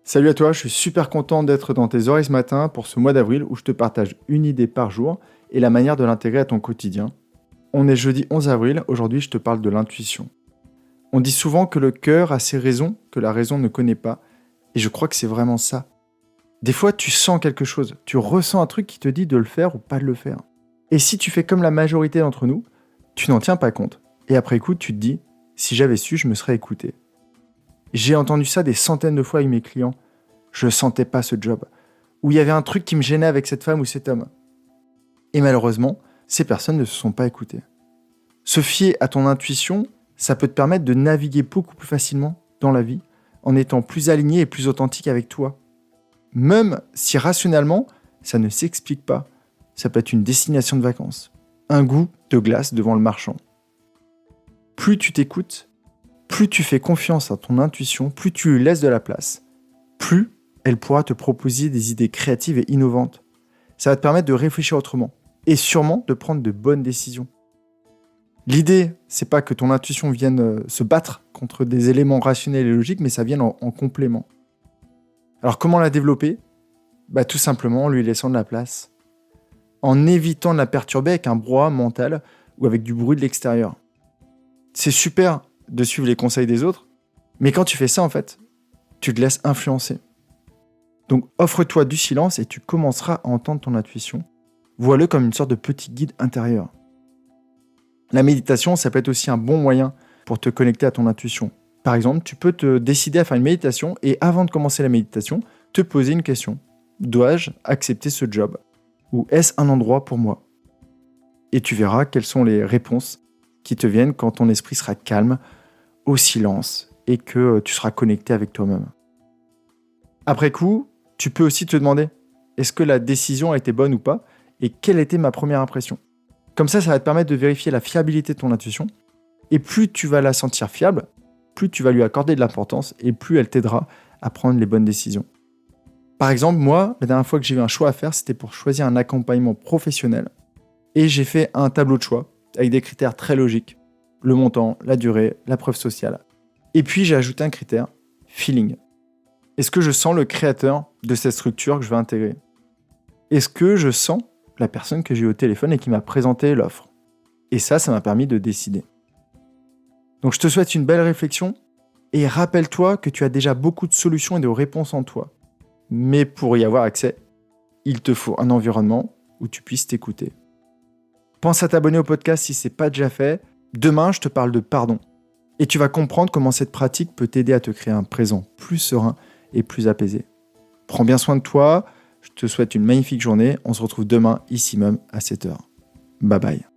Salut à toi, je suis super content d'être dans tes oreilles ce matin pour ce mois d'avril où je te partage une idée par jour et la manière de l'intégrer à ton quotidien. On est jeudi 11 avril, aujourd'hui je te parle de l'intuition. On dit souvent que le cœur a ses raisons que la raison ne connaît pas, et je crois que c'est vraiment ça. Des fois tu sens quelque chose, tu ressens un truc qui te dit de le faire ou pas de le faire. Et si tu fais comme la majorité d'entre nous, tu n'en tiens pas compte. Et après écoute, tu te dis, si j'avais su, je me serais écouté. J'ai entendu ça des centaines de fois avec mes clients. Je sentais pas ce job. Ou il y avait un truc qui me gênait avec cette femme ou cet homme. Et malheureusement, ces personnes ne se sont pas écoutées. Se fier à ton intuition, ça peut te permettre de naviguer beaucoup plus facilement dans la vie, en étant plus aligné et plus authentique avec toi. Même si rationnellement, ça ne s'explique pas. Ça peut être une destination de vacances. Un goût de glace devant le marchand. Plus tu t'écoutes, plus tu fais confiance à ton intuition, plus tu lui laisses de la place, plus elle pourra te proposer des idées créatives et innovantes. Ça va te permettre de réfléchir autrement et sûrement de prendre de bonnes décisions. L'idée, c'est pas que ton intuition vienne se battre contre des éléments rationnels et logiques, mais ça vienne en complément. Alors comment la développer ? Tout simplement en lui laissant de la place. En évitant de la perturber avec un brouhaha mental ou avec du bruit de l'extérieur. C'est super de suivre les conseils des autres, mais quand tu fais ça, en fait, tu te laisses influencer. Donc offre-toi du silence et tu commenceras à entendre ton intuition. Vois-le comme une sorte de petit guide intérieur. La méditation, ça peut être aussi un bon moyen pour te connecter à ton intuition. Par exemple, tu peux te décider à faire une méditation et avant de commencer la méditation, te poser une question. Dois-je accepter ce job ? Ou est-ce un endroit pour moi ? Et tu verras quelles sont les réponses qui te viennent quand ton esprit sera calme, au silence, et que tu seras connecté avec toi-même. Après coup, tu peux aussi te demander, est-ce que la décision a été bonne ou pas ? Et quelle était ma première impression ? Comme ça va te permettre de vérifier la fiabilité de ton intuition. Et plus tu vas la sentir fiable, plus tu vas lui accorder de l'importance et plus elle t'aidera à prendre les bonnes décisions. Par exemple, moi, la dernière fois que j'ai eu un choix à faire, c'était pour choisir un accompagnement professionnel. Et j'ai fait un tableau de choix avec des critères très logiques. Le montant, la durée, la preuve sociale. Et puis j'ai ajouté un critère, feeling. Est-ce que je sens le créateur de cette structure que je vais intégrer ? Est-ce que je sens la personne que j'ai eu au téléphone et qui m'a présenté l'offre ? Et ça m'a permis de décider. Donc je te souhaite une belle réflexion et rappelle-toi que tu as déjà beaucoup de solutions et de réponses en toi. Mais pour y avoir accès, il te faut un environnement où tu puisses t'écouter. Pense à t'abonner au podcast si ce n'est pas déjà fait. Demain, je te parle de pardon. Et tu vas comprendre comment cette pratique peut t'aider à te créer un présent plus serein et plus apaisé. Prends bien soin de toi. Je te souhaite une magnifique journée. On se retrouve demain, ici même, à 7h. Bye bye.